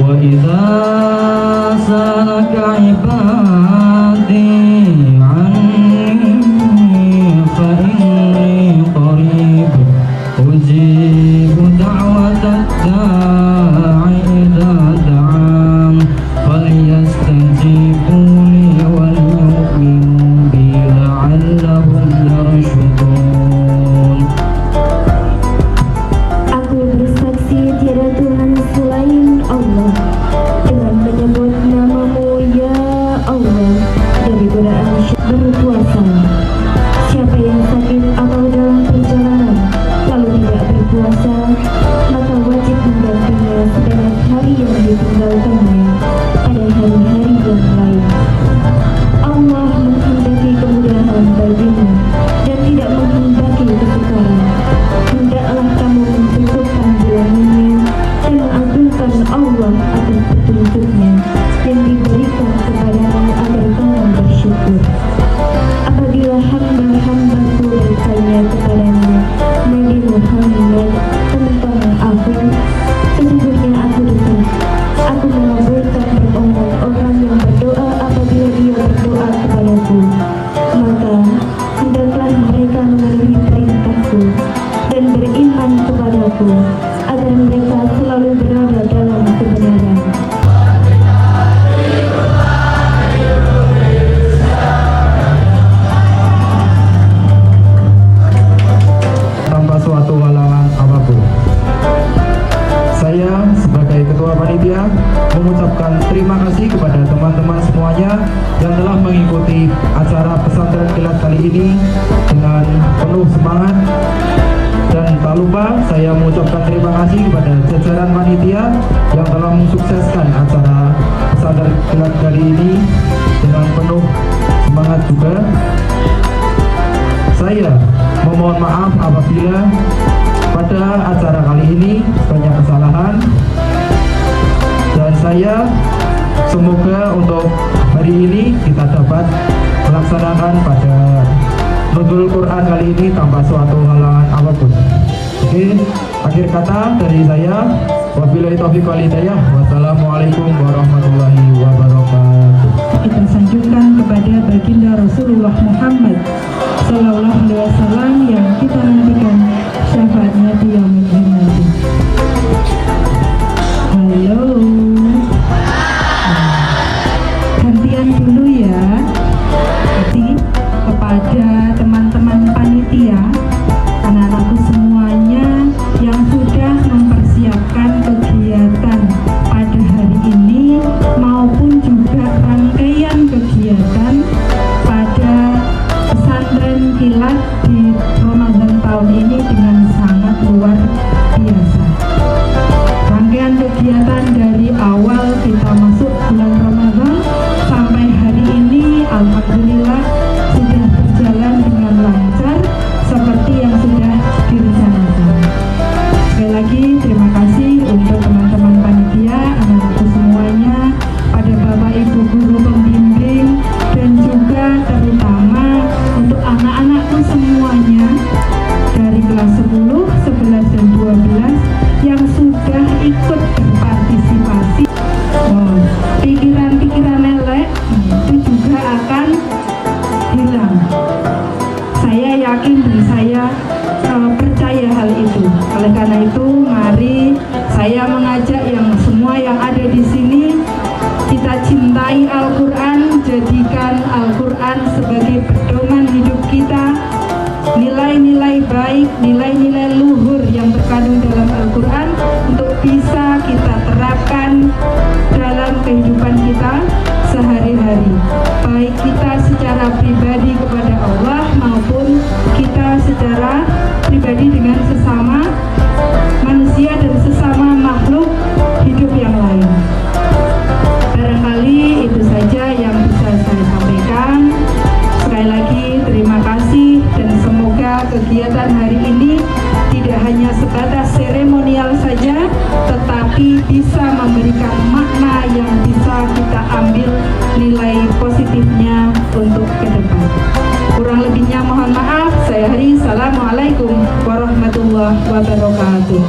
وإذا سألك عبادي عني فإني قريب أجيب دعوة الداع إذا دعان فليستجيبوا لي وليؤمنوا بي لعلهم يرشدون. Aku bersaksi tiada Tuhan selain Allah, dengan menyebut nama-Mu ya Allah dari godaan berpuasa. Siapa yang sakit atau dalam perjalanan lalu tidak berpuasa, maka wajib menggantinya sebanyak hari yang ditinggalkannya pada hari-hari yang lain. Allah menghendaki kemudahan bagimu dan tidak menghendaki kesukaran. Hendaklah kamu mencukupkan bulanannya dan mengagungkan Allah atas petunjuknya yang diberikan kepadamu agar kamu bersyukur. Apabila hamba-hambaku bertanya kepadamu, Nabi Muhammad, tentang aku, sesungguhnya aku dekat. Aku mengabulkan permohonan orang yang berdoa apabila dia berdoa kepadaku. Maka hendaklah mereka memenuhi perintahku dan beriman kepadaku, agar mereka selalu berada dalam kebenaran. Tanpa suatu halangan apapun. Saya sebagai Ketua Panitia mengucapkan terima kasih kepada teman-teman semuanya yang telah mengikuti acara pesantren kilat kali ini dengan penuh semangat. Dan tak lupa saya mengucapkan terima kasih kepada jajaran panitia yang telah mensukseskan acara pesantren kilat kali ini dengan penuh semangat juga. Saya memohon maaf apabila pada acara kali ini banyak kesalahan, dan saya semoga untuk hari ini kita dapat melaksanakan pada Nuzul Quran kali ini tanpa suatu halangan apapun. Oke, akhir kata dari saya, wabillahi taufiq wal hidayah. Wassalamualaikum warahmatullahi wabarakatuh. Kita sanjungkan kepada baginda Rasulullah Muhammad Sallallahu Alaihi Wasallam yang kita nantikan syafaatnya di yaumil nanti. Halo, gantian dulu ya. Jadi kepada teman-teman panitia, anak-anakku semuanya yang sudah mempersiapkan kegiatan pada hari ini maupun juga rangkaian kegiatan pada pesantren kilat di Ramadan tahun ini dengan sangat luar biasa. Rangkaian kegiatan dari awal kita masuk bulan Ramadan sampai hari ini alhamdulillah sudah berjalan dengan lancar seperti yang sudah direncanakan. Sekali lagi terima kasih untuk teman-teman panitia, anak-anakku semuanya, pada Bapak Ibu guru pembimbing, dan juga terutama untuk anak-anakku semuanya dari kelas 10, 11, dan 12 yang sudah ikut berpartisipasi. Pikiran-pikiran elek itu juga akan hilang. Saya yakin dan saya percaya hal itu. Oleh karena itu, mari saya mengajak yang semua yang ada di sini, kita cintai Al-Quran, jadikan Al-Quran sebagai pedoman hidup kita. Nilai-nilai baik, nilai-nilai luhur yang terkandung dalam Al-Quran untuk bisa kita terapkan dalam kehidupan kita sehari-hari, baik kita secara pribadi kepada Allah maupun kita secara pribadi dengan sesama manusia dan sesama makhluk hidup yang lain. Barangkali itu saja yang bisa saya sampaikan. Sekali lagi terima kasih, dan semoga kegiatan hari ini tidak hanya sebatas seremonial saja, tetapi bisa memberikan makna yang bisa kita ambil nilai positifnya untuk ke depan. Kurang lebihnya mohon maaf. Saya akhiri. Assalamualaikum warahmatullahi wabarakatuh.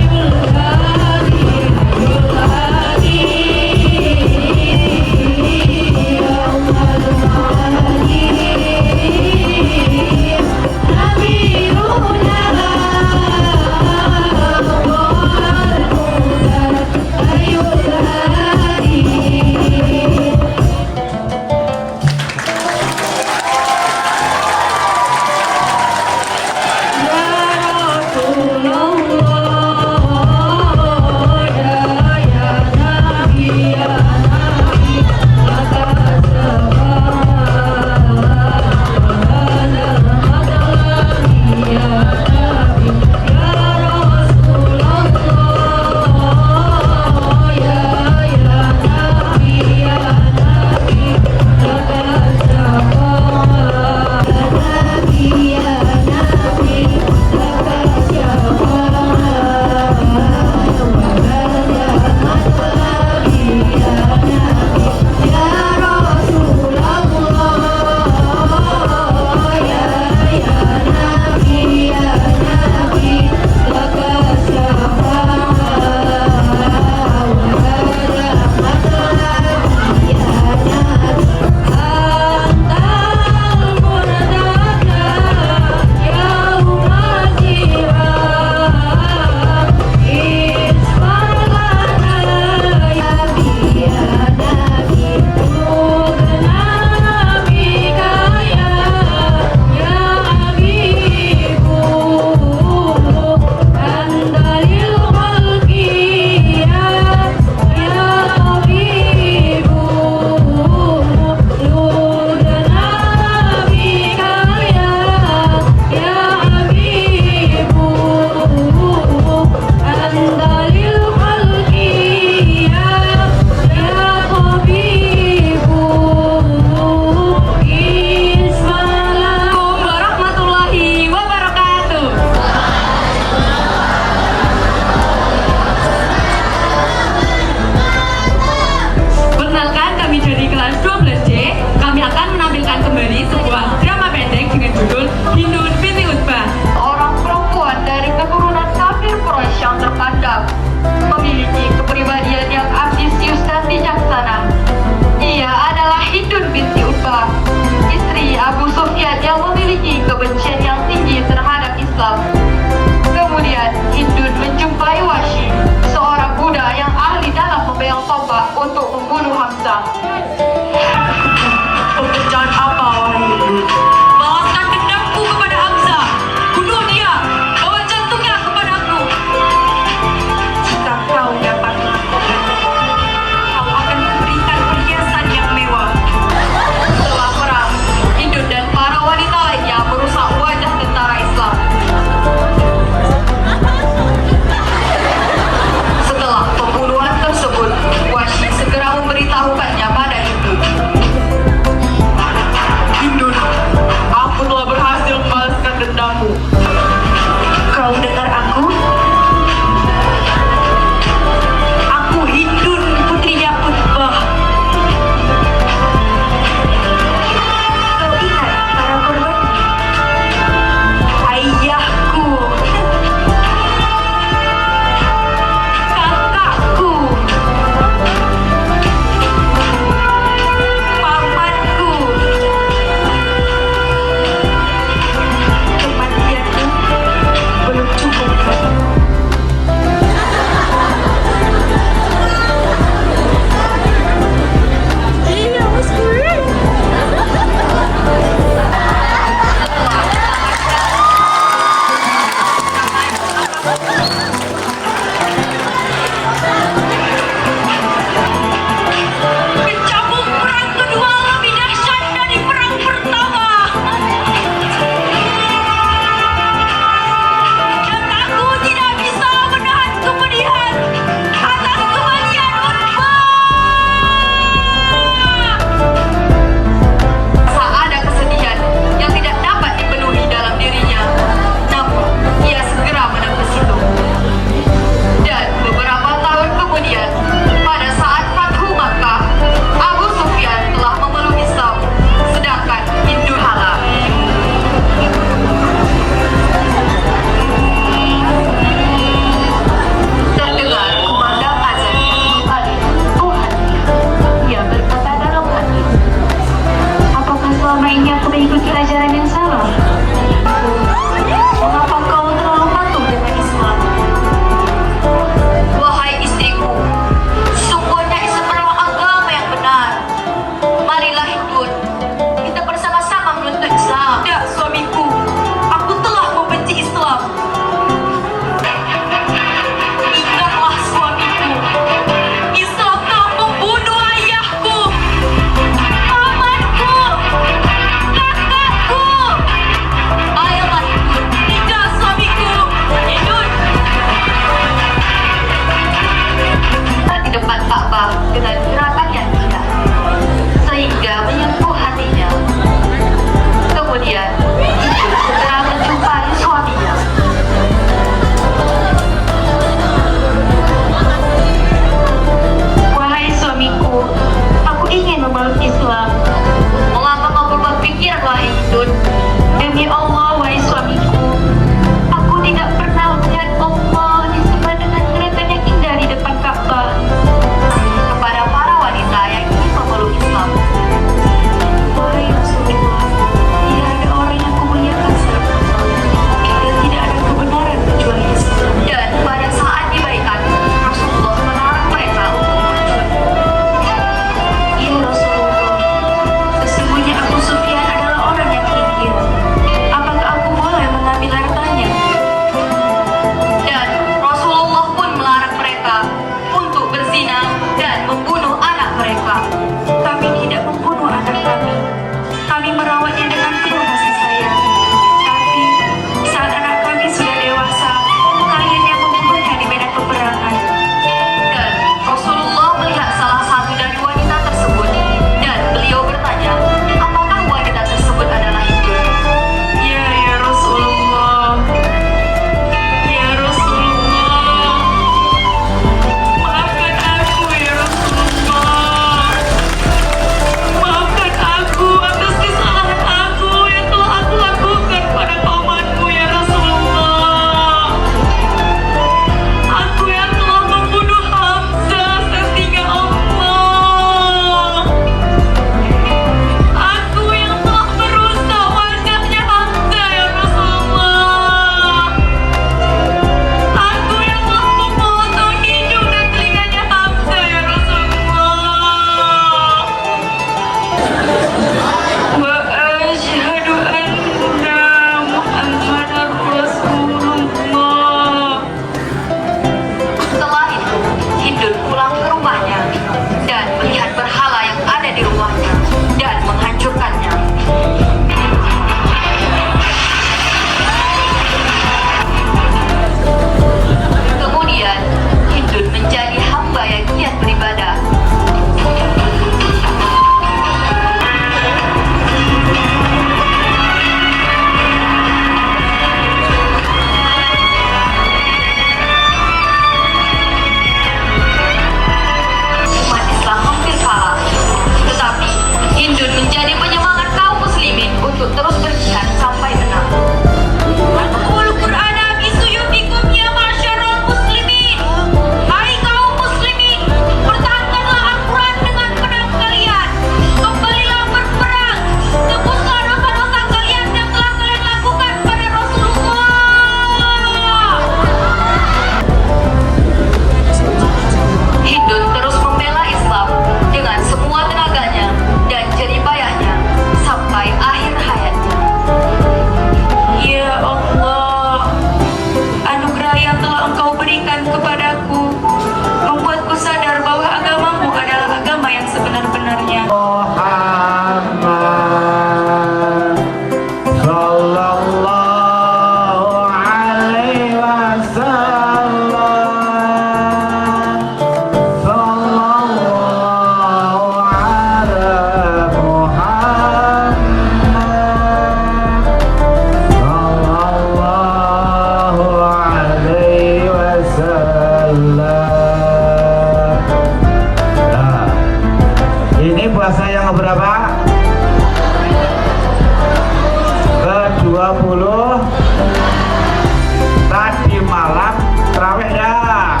Tadi malam terawih dah.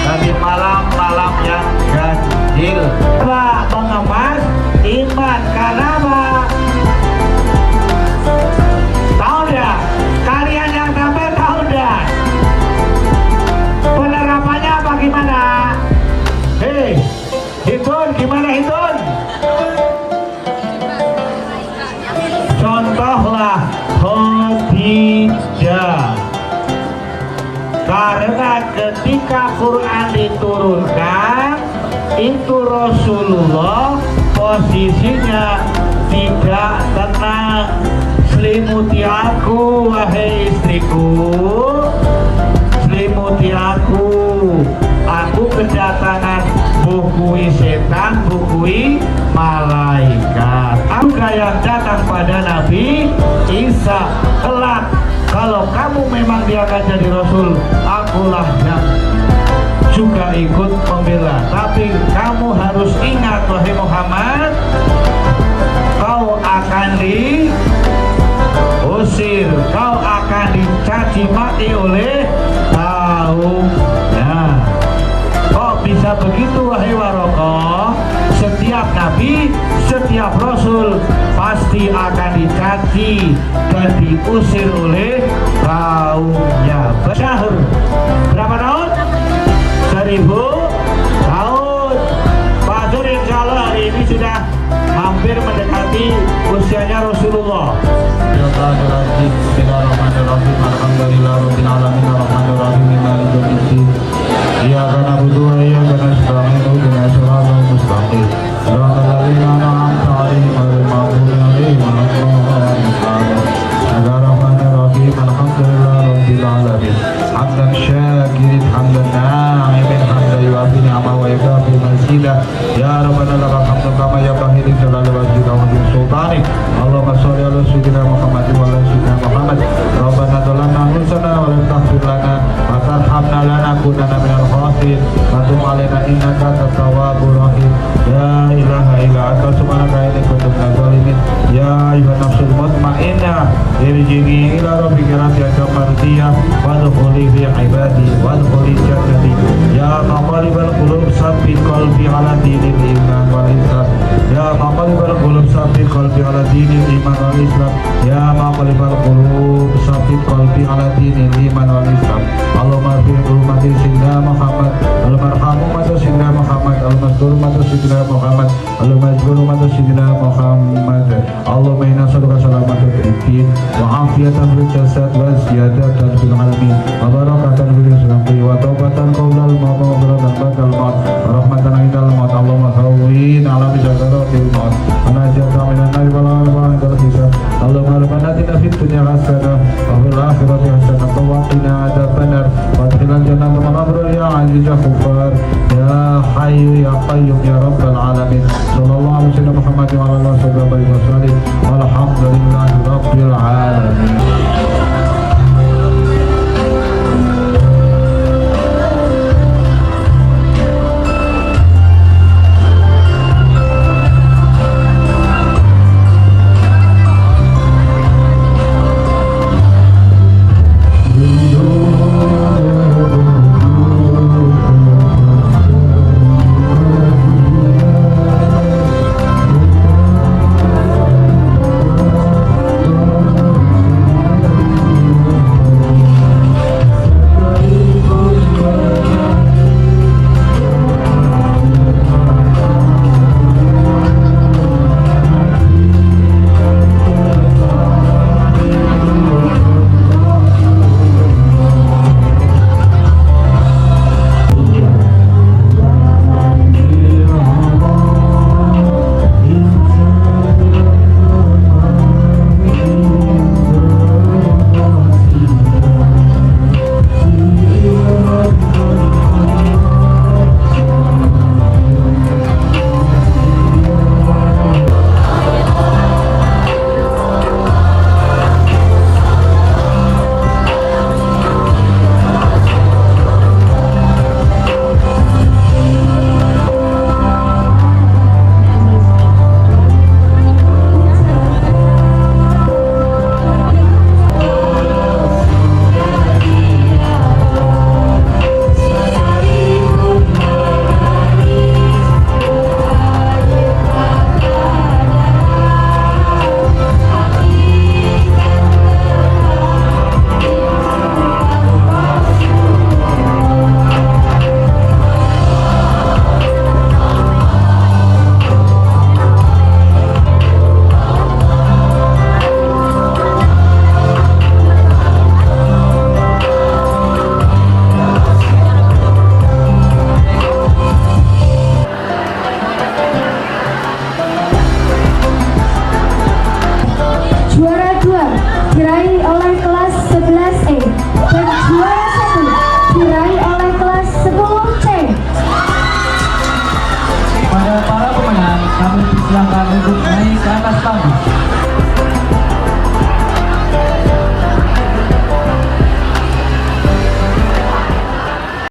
Tadi malam yang ganjil. Pak mengemas iman karena apa? Tahu dah? Kalian yang sampai tahu dah? Penerapannya bagaimana? Hei, Hitun, gimana Hitun? Contohlah Khadijah. Karena ketika Quran diturunkan, itu Rasulullah posisinya tidak tenang. Selimuti aku wahai istriku, selimuti aku kedatangan bukui setan, bukui malaikat. Aku yang datang pada Nabi Isa kelak. Kalau kamu memang dia akan jadi Rasul, akulah yang juga ikut membela. Tapi kamu harus ingat wahai Muhammad, kau akan diusir, kau akan dicaci maki oleh kaumnya. Kok bisa begitu wahai Warokoh? Setiap nabi, setiap rasul pasti akan dicaci dan diusir oleh kaumnya. Syahr berapa tahun? 1000 tahun. Pak Zur insya Allah hari ini sudah hampir mendekati usianya Rasulullah. Bismillahirrahmanirrahim. Alhamdulillahirabbil alamin arrahmanirrahim maliki yaumiddin. Iyyaka na'budu wa iyyaka nasta'in ihdinas siratal mustaqim. Siratal ladzina an'amta 'alaihim ghairil maghdubi 'alaihim waladdallin. Bismillahirrahmanirrahim. Alhamdulillahirabbil alamin. Hamdan syakirin hamdan na'imin hamdan yu'afi ni'amahu wa yukafi mazidah. Ya Rabbana lakal hamdu kama yanbaghi li jalali wajhika wa li sultanik. Allahumma shalli ala sayyidina Muhammadin wa ala sayyidina Muhammad. Rabbana dhalamna anfusana wa lam taghfir lana wa tarhamna lanakunanna minal khasirin. Wa tub 'alaina innaka antat tawwabur rahim. Ya ilaha illa anta subhanaka inni kuntu minadh dhalimin. Ya ayyuhan nafsul mutmainnah irji'i ila rabbika radiyatan mardiyah wadkhuli fi ibadi wadkhuli jannati. Ya muqallibal qulub tsabbit qalbi ala dinil iman wal islam. Ya muqallibal qulub tsabbit qalbi ala dinil iman wal islam. Ya muqallibal qulub tsabbit qalbi ala dinil iman wal islam. Allahumma fi hurmati sayyidina Muhammad, al-marhamu mata sayyidina Muhammad, al-mazkur mata sayyidina Muhammad, al-mazkur mata sayyidina Muhammad. Allahumma inna nas'aluka salamatan fid din wa afiyatan fil jasad wa ziyadatan fil ilmi wa barakatan fil rizqi wa taubatan qablal maut wa maghfiratan ba'dal maut wa rahmatan 'indal maut. Allahumma hawwin 'ala bizakaratil maut wa najata minan nar wal 'adzabil hisab. Allahumma rabbana atina fid dunya hasanah wa fil akhirati hasanah wa qina adzabannar wa adkhilna jannata ma'al abrar ya 'aziz ya ghaffar ya hayyu ya qayyum ya rabbal alamin. Sallallahu alaihi wasallam Muhammad wa ala alihi wasallam. Walhamdulillahi rabbil alamin. yang kami